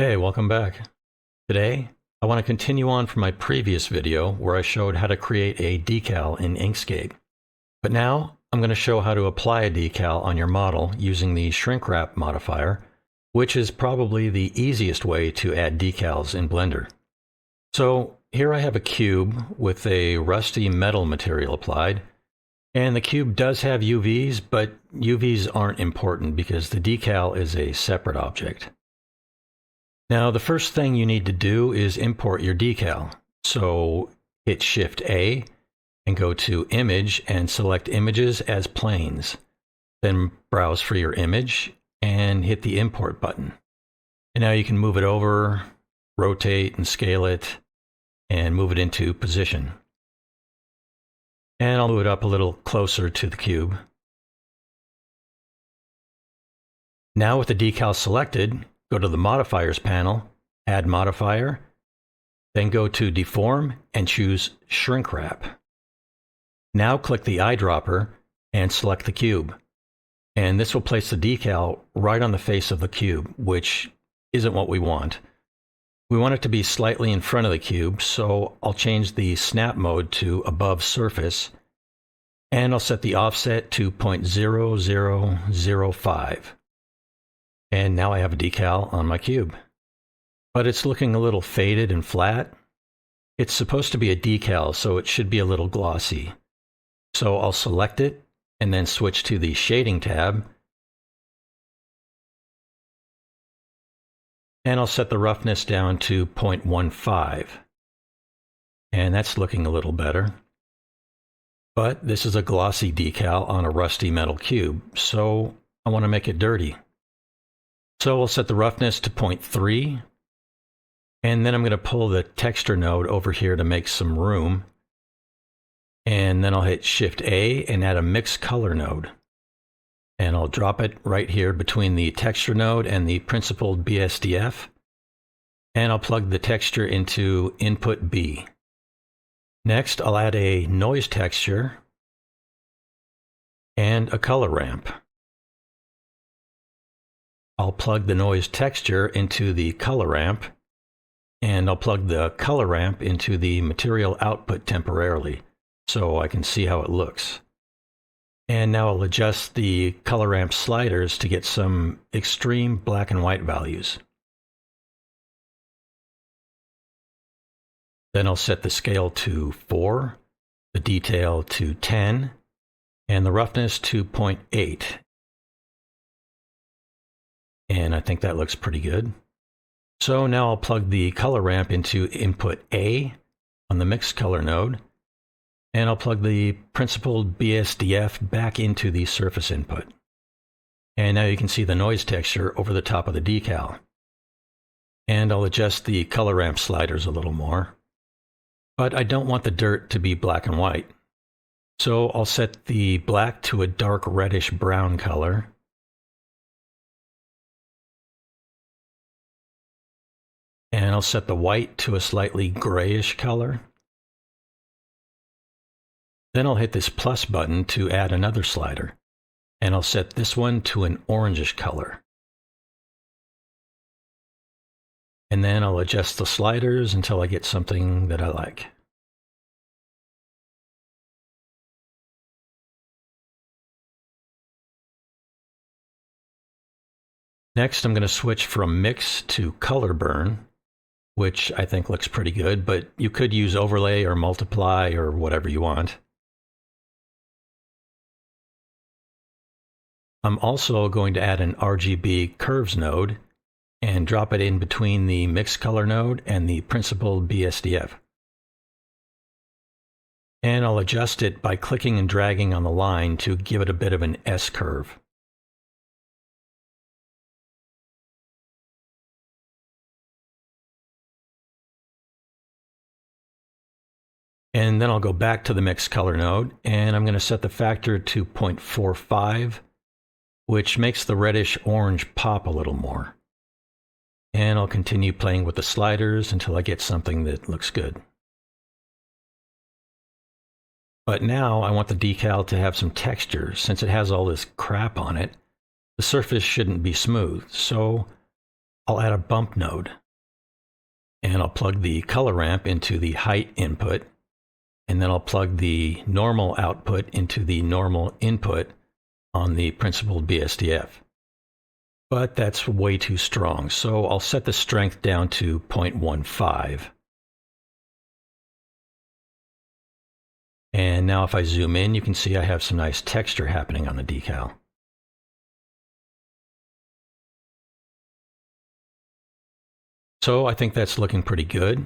Hey, welcome back. Today, I want to continue on from my previous video where I showed how to create a decal in Inkscape. But now, I'm going to show how to apply a decal on your model using the Shrinkwrap modifier, which is probably the easiest way to add decals in Blender. So here I have a cube with a rusty metal material applied, and the cube does have UVs, but UVs aren't important because the decal is a separate object. Now, the first thing you need to do is import your decal. So hit Shift A and go to Image and select Images as Planes. Then browse for your image and hit the Import button. And now you can move it over, rotate and scale it, and move it into position. And I'll move it up a little closer to the cube. Now with the decal selected, go to the Modifiers panel, Add Modifier, then go to Deform and choose Shrinkwrap. Now click the eyedropper and select the cube. And this will place the decal right on the face of the cube, which isn't what we want. We want it to be slightly in front of the cube, so I'll change the snap mode to above surface, and I'll set the offset to 0.0005. And now I have a decal on my cube. But it's looking a little faded and flat. It's supposed to be a decal, so it should be a little glossy. So I'll select it and then switch to the Shading tab. And I'll set the roughness down to 0.15. And that's looking a little better. But this is a glossy decal on a rusty metal cube, so I want to make it dirty. So I'll set the roughness to 0.3, and then I'm going to pull the texture node over here to make some room. And then I'll hit Shift A and add a mixed color node. And I'll drop it right here between the texture node and the principled BSDF. And I'll plug the texture into input B. Next, I'll add a noise texture and a color ramp. I'll plug the noise texture into the color ramp, and I'll plug the color ramp into the material output temporarily, so I can see how it looks. And now I'll adjust the color ramp sliders to get some extreme black and white values. Then I'll set the scale to 4, the detail to 10, and the roughness to 0.8. And I think that looks pretty good. So now I'll plug the color ramp into input A on the mixed color node, and I'll plug the principled BSDF back into the surface input. And now you can see the noise texture over the top of the decal. And I'll adjust the color ramp sliders a little more. But I don't want the dirt to be black and white. So I'll set the black to a dark reddish brown color. And I'll set the white to a slightly grayish color. Then I'll hit this plus button to add another slider. And I'll set this one to an orangish color. And then I'll adjust the sliders until I get something that I like. Next, I'm going to switch from mix to color burn, which I think looks pretty good, but you could use overlay or multiply or whatever you want. I'm also going to add an RGB curves node and drop it in between the mixed color node and the principled BSDF. And I'll adjust it by clicking and dragging on the line to give it a bit of an S curve. And then I'll go back to the mixed color node, and I'm going to set the factor to 0.45, which makes the reddish orange pop a little more. And I'll continue playing with the sliders until I get something that looks good. But now I want the decal to have some texture. Since it has all this crap on it, the surface shouldn't be smooth. So I'll add a bump node. And I'll plug the color ramp into the height input. And then I'll plug the normal output into the normal input on the principled BSDF. But that's way too strong, so I'll set the strength down to 0.15. And now if I zoom in, you can see I have some nice texture happening on the decal. So I think that's looking pretty good.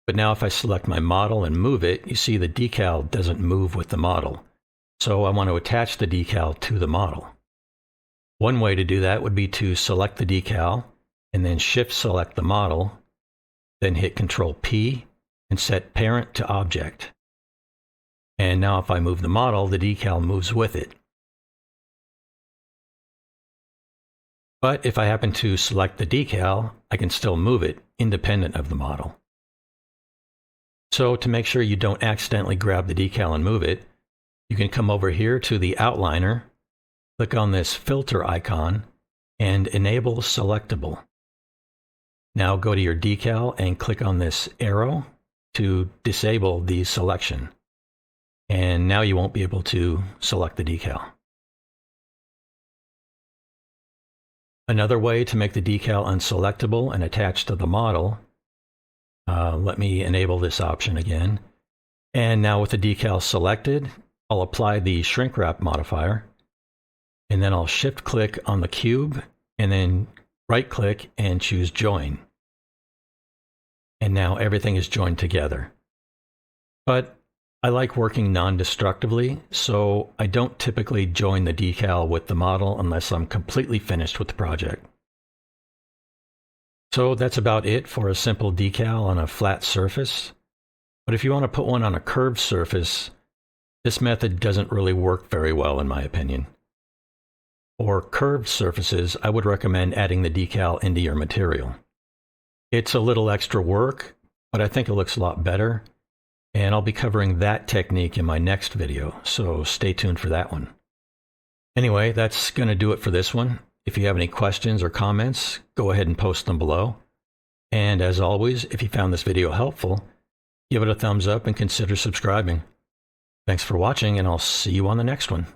But now if I select my model and move it, you see the decal doesn't move with the model. So I want to attach the decal to the model. One way to do that would be to select the decal and then shift select the model, then hit Control P and set parent to object. And now if I move the model, the decal moves with it. But if I happen to select the decal, I can still move it independent of the model. So to make sure you don't accidentally grab the decal and move it, you can come over here to the outliner, click on this filter icon, and enable selectable. Now go to your decal and click on this arrow to disable the selection. And now you won't be able to select the decal. Another way to make the decal unselectable and attach to the model, let me enable this option again. And now with the decal selected, I'll apply the Shrinkwrap modifier, and then I'll shift click on the cube and then right click and choose join. And now everything is joined together. But I like working non-destructively, so I don't typically join the decal with the model unless I'm completely finished with the project. So that's about it for a simple decal on a flat surface. But if you want to put one on a curved surface, this method doesn't really work very well in my opinion. For curved surfaces, I would recommend adding the decal into your material. It's a little extra work, but I think it looks a lot better. And I'll be covering that technique in my next video, so stay tuned for that one. Anyway, that's going to do it for this one. If you have any questions or comments, go ahead and post them below. And as always, if you found this video helpful, give it a thumbs up and consider subscribing. Thanks for watching, and I'll see you on the next one.